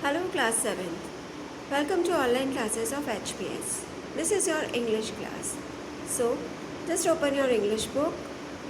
Hello class 7th. Welcome to online classes of HPS. This is your English class. So, just open your English book,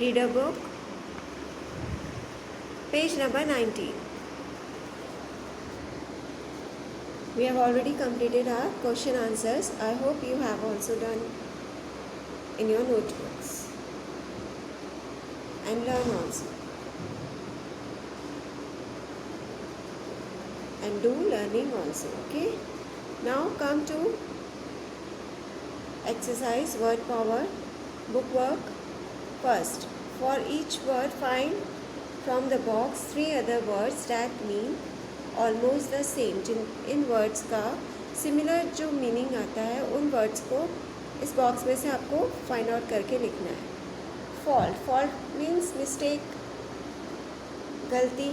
reader book, page number 19. We have already completed our question answers. I hope you have also done in your notebooks and learn also. And do learning also, okay? Now come to exercise word power book work. First, for each word find from the box 3 other words that mean almost the same. जिन इन words का similar जो meaning आता है उन words को इस box में से आपको फाइंड आउट करके लिखना है. फॉल्ट मीन्स मिस्टेक, गलती,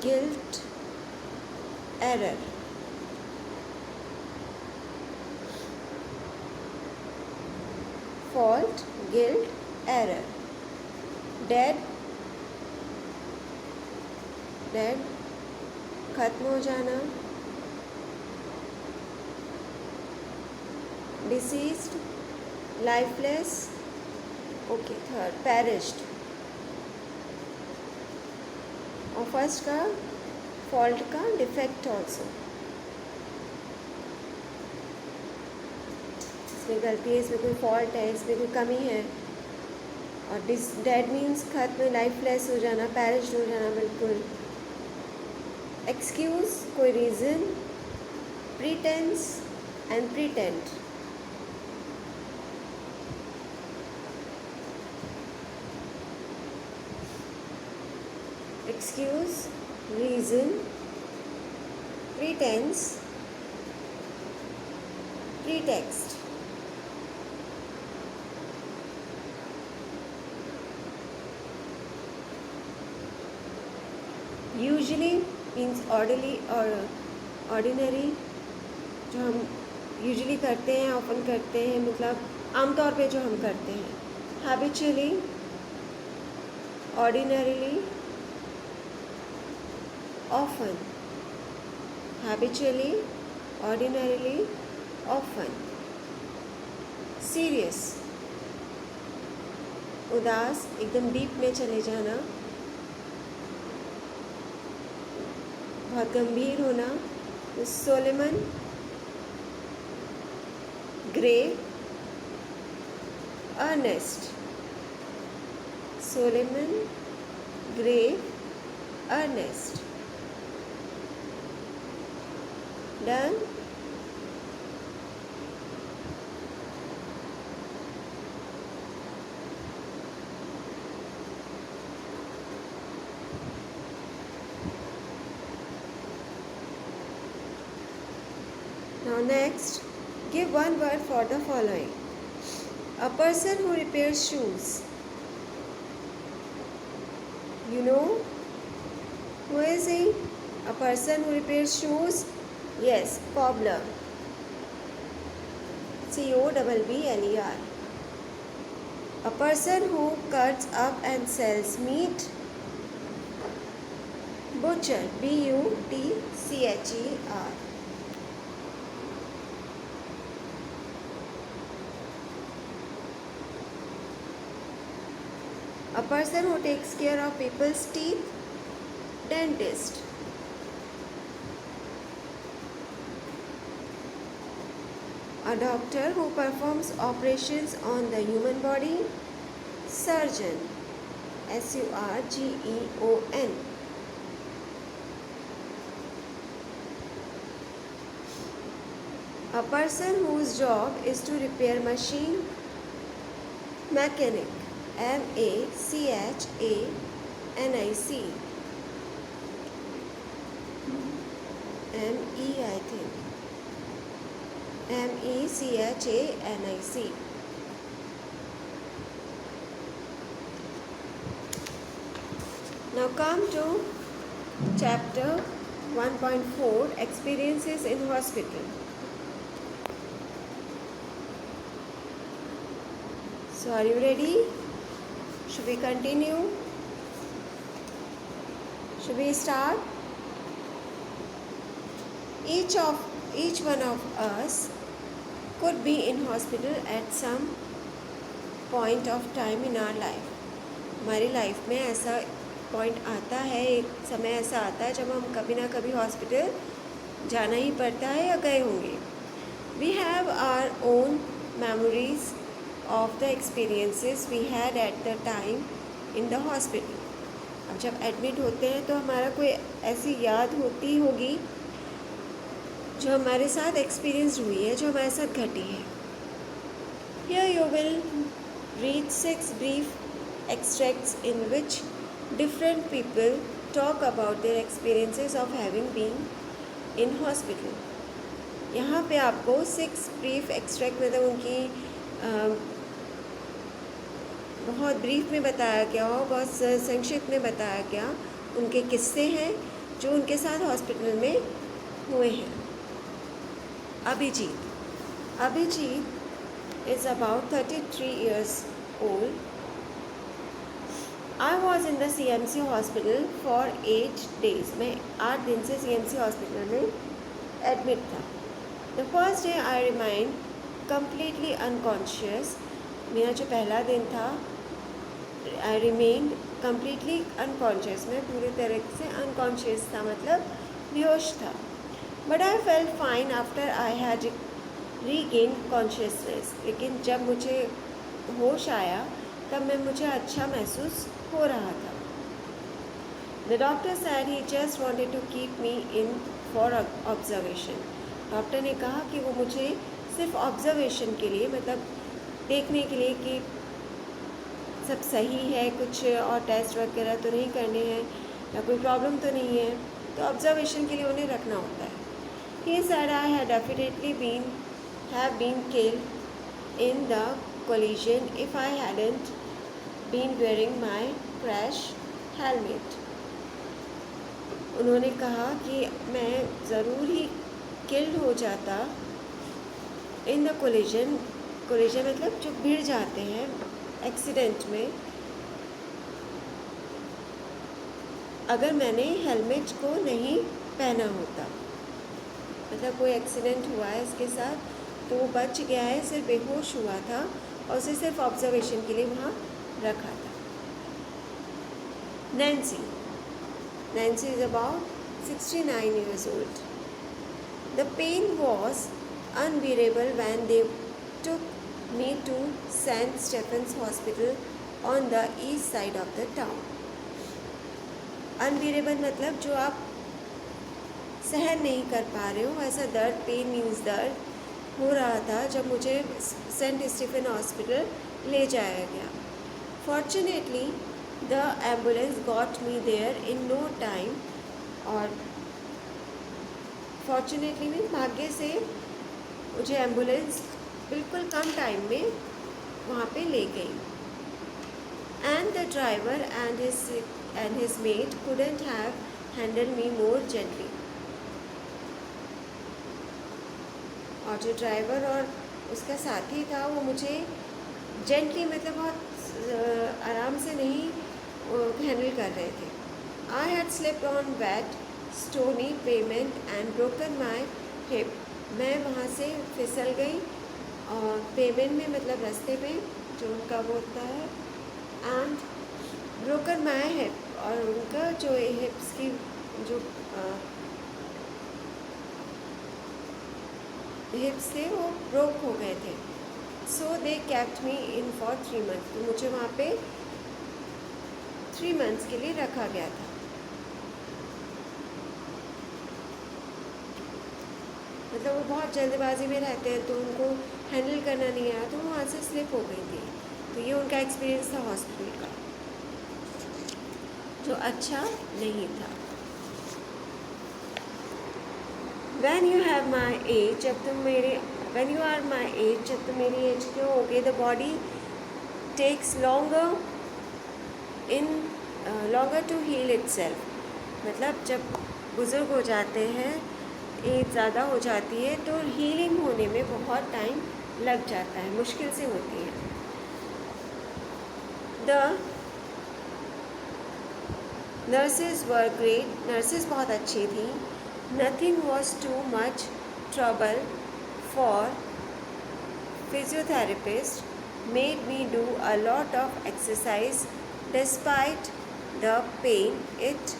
guilt, error. Fault, guilt, error. Dead खत्म हो जाना. Deceased, lifeless. Okay. Third, perished. और फर्स्ट का फॉल्ट का डिफेक्ट ऑल्सो. इसमें गलती है, इसमें कोई फॉल्ट है, इसमें कोई कमी है. और डेड मीन्स खत्म, लाइफलेस हो जाना, पेरिश्ड हो जाना बिल्कुल. एक्सक्यूज कोई reason, pretence and pretend. Excuse, reason, pretence, pretext. Usually means orderly और ऑर्डिनरी. जो हम यूजली करते हैं, ऑफन करते हैं, मतलब आमतौर पे जो हम करते हैं. Habitually, ordinarily, often. Habitually, ordinarily, often. Serious, उदास, एकदम डीप में चले जाना, बहुत गंभीर होना. Solemn, grave, earnest. Solemn, grave, earnest. Done. Now next, give one word for the following. A person who repairs shoes. You know who is he? A person who repairs shoes? Yes, cobbler. COBBLER. A person who cuts up and sells meat. Butcher. BUTCHER. A person who takes care of people's teeth. Dentist. A doctor who performs operations on the human body. Surgeon. SURGEON. A person whose job is to repair machine. Mechanic. MACHANIC. ME, I think. MECHANIC. Now come to chapter 1.4, experiences in hospital. So are you ready? Should we continue? Should we start? each one of us could be in hospital at some point of time in our life. हमारी life में ऐसा point आता है, एक समय ऐसा आता है जब हम कभी ना कभी हॉस्पिटल जाना ही पड़ता है या गए होंगे. We have our own memories of the experiences we had at the time in the hospital. अब जब एडमिट होते हैं तो हमारा कोई ऐसी याद होती होगी जो हमारे साथ एक्सपीरियंस हुई है, जो हमारे साथ घटी है. Here you will read 6 brief extracts in which different people talk about their experiences of having been in hospital. यहाँ पे आपको 6 brief extract मतलब उनकी बहुत ब्रीफ में बताया गया हो, बहुत संक्षिप्त में बताया गया उनके किस्से हैं जो उनके साथ हॉस्पिटल में हुए हैं. Abhijit is about 33 years old. I was in the CMC hospital for 8 days. मैं 8 दिन से CMC hospital में एडमिट था. The first day I remained completely unconscious. मेरा जो पहला दिन था I remained completely unconscious. मैं पूरी तरह से unconscious था, मतलब बेहोश था. But I felt fine after I had regained consciousness. लेकिन जब मुझे होश आया तब मुझे अच्छा महसूस हो रहा था. The doctor said he just wanted to keep me in for observation. Doctor ने कहा कि वो मुझे सिर्फ ऑब्जर्वेशन के लिए, मतलब देखने के लिए कि सब सही है, कुछ और टेस्ट वगैरह तो नहीं करने हैं या कोई प्रॉब्लम तो नहीं है, तो ऑब्जर्वेशन के लिए उन्हें रखना होता है. He said I had definitely been killed in the collision if I hadn't been wearing my crash helmet. उन्होंने कहा कि मैं ज़रूर ही किल्ड हो जाता इन द कोलिजन मतलब जो भिड़ जाते हैं एक्सीडेंट में, अगर मैंने हेलमेट को नहीं पहना होता. मतलब कोई एक्सीडेंट हुआ है इसके साथ तो वो बच गया है, सिर्फ बेहोश हुआ था और उसे सिर्फ ऑब्जर्वेशन के लिए वहाँ रखा था. Nancy is about 69 years old. The pain was unbearable when they took me to St. Stephen's Hospital on the east side of the town. Unbearable मतलब जो आप सहन नहीं कर पा रहे हो, ऐसा दर्द, पेन मीन्स दर्द हो रहा था जब मुझे सेंट स्टीफन हॉस्पिटल ले जाया गया. Fortunately, the ambulance got me there in no time. और fortunately में भाग्य से मुझे एम्बुलेंस बिल्कुल कम टाइम में वहाँ पे ले गई. And the driver and his mate couldn't have handled me more gently. और जो ड्राइवर और उसका साथी था वो मुझे जेंटली मतलब बहुत आराम से नहीं हैंडल कर रहे थे. I had slipped on wet, stony pavement and broken my hip. मैं वहाँ से फिसल गई और पेमेंट में मतलब रास्ते पे जो उनका वो होता है, एंड ब्रोकन माई हिप, और उनका जो हिप्स की जो हिप्स थे वो ब्रोक हो गए थे. So they kept me in for 3 months. तो मुझे वहाँ पे 3 months के लिए रखा गया था. मतलब वो बहुत जल्दबाजी में रहते हैं तो उनको हैंडल करना नहीं आया तो वो वहाँ से स्लिप हो गई थी. तो ये उनका एक्सपीरियंस था हॉस्पिटल का, जो अच्छा नहीं था. When you are my age, जब तुम मेरी एज के होगे, the body takes longer to heal itself. मतलब जब बुज़ुर्ग हो जाते हैं, एज ज़्यादा हो जाती है तो हीलिंग होने में बहुत टाइम लग जाता है, मुश्किल से होती है. The nurses were great. Nurses बहुत अच्छी थी. Nothing was too much trouble for physiotherapist made me do a lot of exercise despite the pain it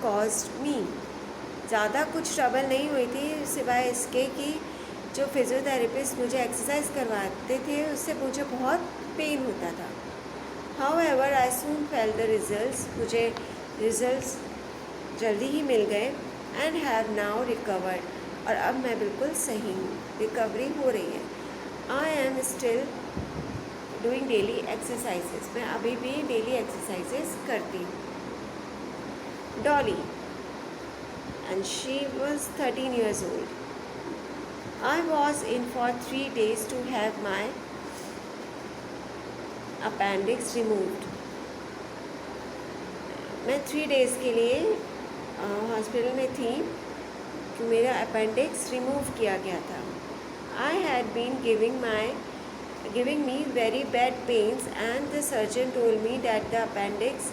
caused me. ज़्यादा कुछ ट्रबल नहीं हुई थी सिवाय इसके कि जो फिजियोथेरेपिस्ट मुझे एक्सरसाइज करवाते थे उससे मुझे बहुत पेन होता था. However, I soon felt the results. मुझे रिजल्ट्स जल्दी ही मिल गए एंड हैव नाउ रिकवर्ड. और अब मैं बिल्कुल सही हूँ, रिकवरी हो रही है. I am still doing daily exercises. मैं अभी भी डेली एक्सरसाइजेस करती हूँ. Dolly and she was 13 years old. I was in for 3 days to have my appendix removed. मैं 3 days के लिए हॉस्पिटल में थी कि मेरा अपेंडिक्स रिमूव किया गया था. I had been giving me very bad pains and the surgeon told me that the appendix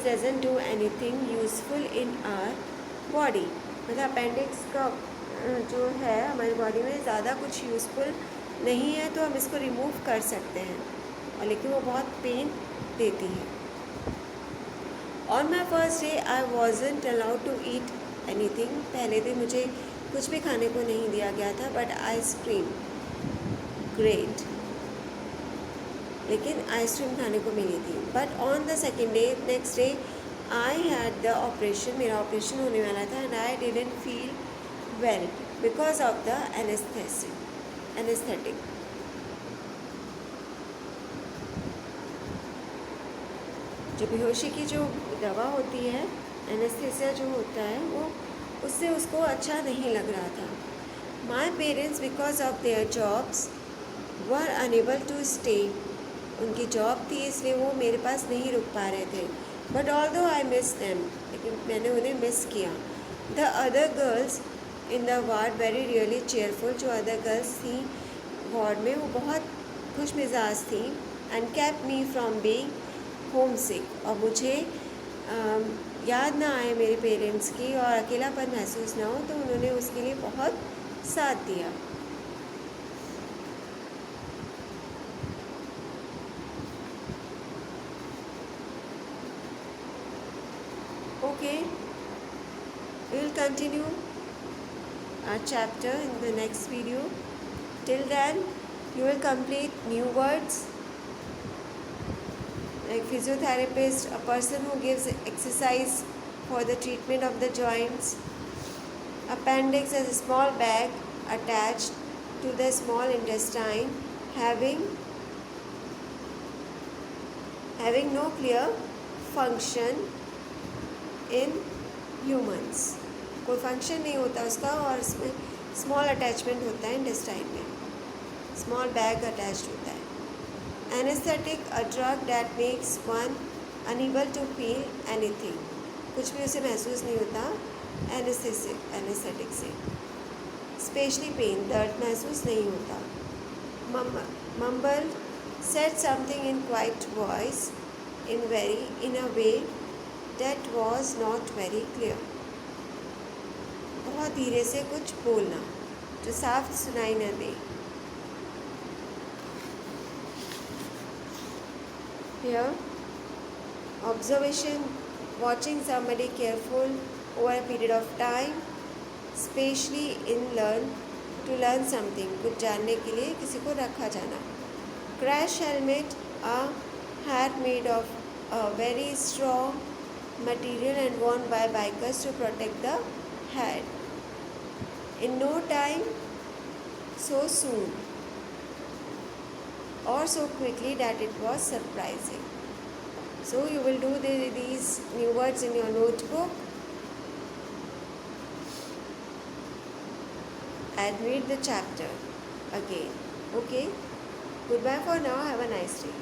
doesn't do anything useful in our body. मतलब अपेंडिक्स का जो है हमारी बॉडी में ज़्यादा कुछ यूज़फुल नहीं है, तो हम इसको रिमूव कर सकते हैं, और लेकिन वो बहुत पेन देती है. On my first day I wasn't allowed to eat anything. पहले दिन मुझे कुछ भी खाने को नहीं दिया गया था, बट आइसक्रीम ग्रेट, लेकिन आइसक्रीम खाने को मिली थी. But on the second day, next day, I had the operation. मेरा ऑपरेशन होने वाला था and I didn't feel well because of the anaesthetic. जो बेहोशी की जो दवा होती है, एनेस्थेसिया जो होता है, वो उससे उसको अच्छा नहीं लग रहा था. My parents because of their jobs were unable to stay. उनकी जॉब थी इसलिए वो मेरे पास नहीं रुक पा रहे थे. But although I miss them, लेकिन मैंने उन्हें मिस किया. The other girls in the ward very really cheerful. जो अदर गर्ल्स थी वार्ड में वो बहुत खुश मिजाज थी. And kept me from being homesick. और मुझे याद ना आए मेरे पेरेंट्स की और अकेलापन महसूस ना हो, तो उन्होंने उसके लिए बहुत साथ दिया. Okay, we will continue our chapter in the next video. Till then, you will complete new words like physiotherapist, a person who gives exercise for the treatment of the joints. Appendix is a small bag attached to the small intestine having no clear function in humans. कोई function नहीं होता उसका, और इसमें small attachment होता है intestine में, small bag attached होता है. Anaesthetic, a drug that makes one unable to feel anything. कुछ भी उसे महसूस नहीं होता एनेस्थेटिक से. स्पेशली पेन, दर्द महसूस नहीं होता. Mumble, said something in quite voice in a way that was not very clear. बहुत धीरे से कुछ बोलना जो साफ सुनाई न दे. Here, observation, watching somebody careful over a period of time, especially to learn something. कुछ जानने के लिए किसी को रखा जाना. Crash helmet, a hat made of a very strong material and worn by bikers to protect the head. In no time, so soon, or so quickly that it was surprising. So you will do these new words in your notebook and read the chapter again. Okay? Goodbye for now. Have a nice day.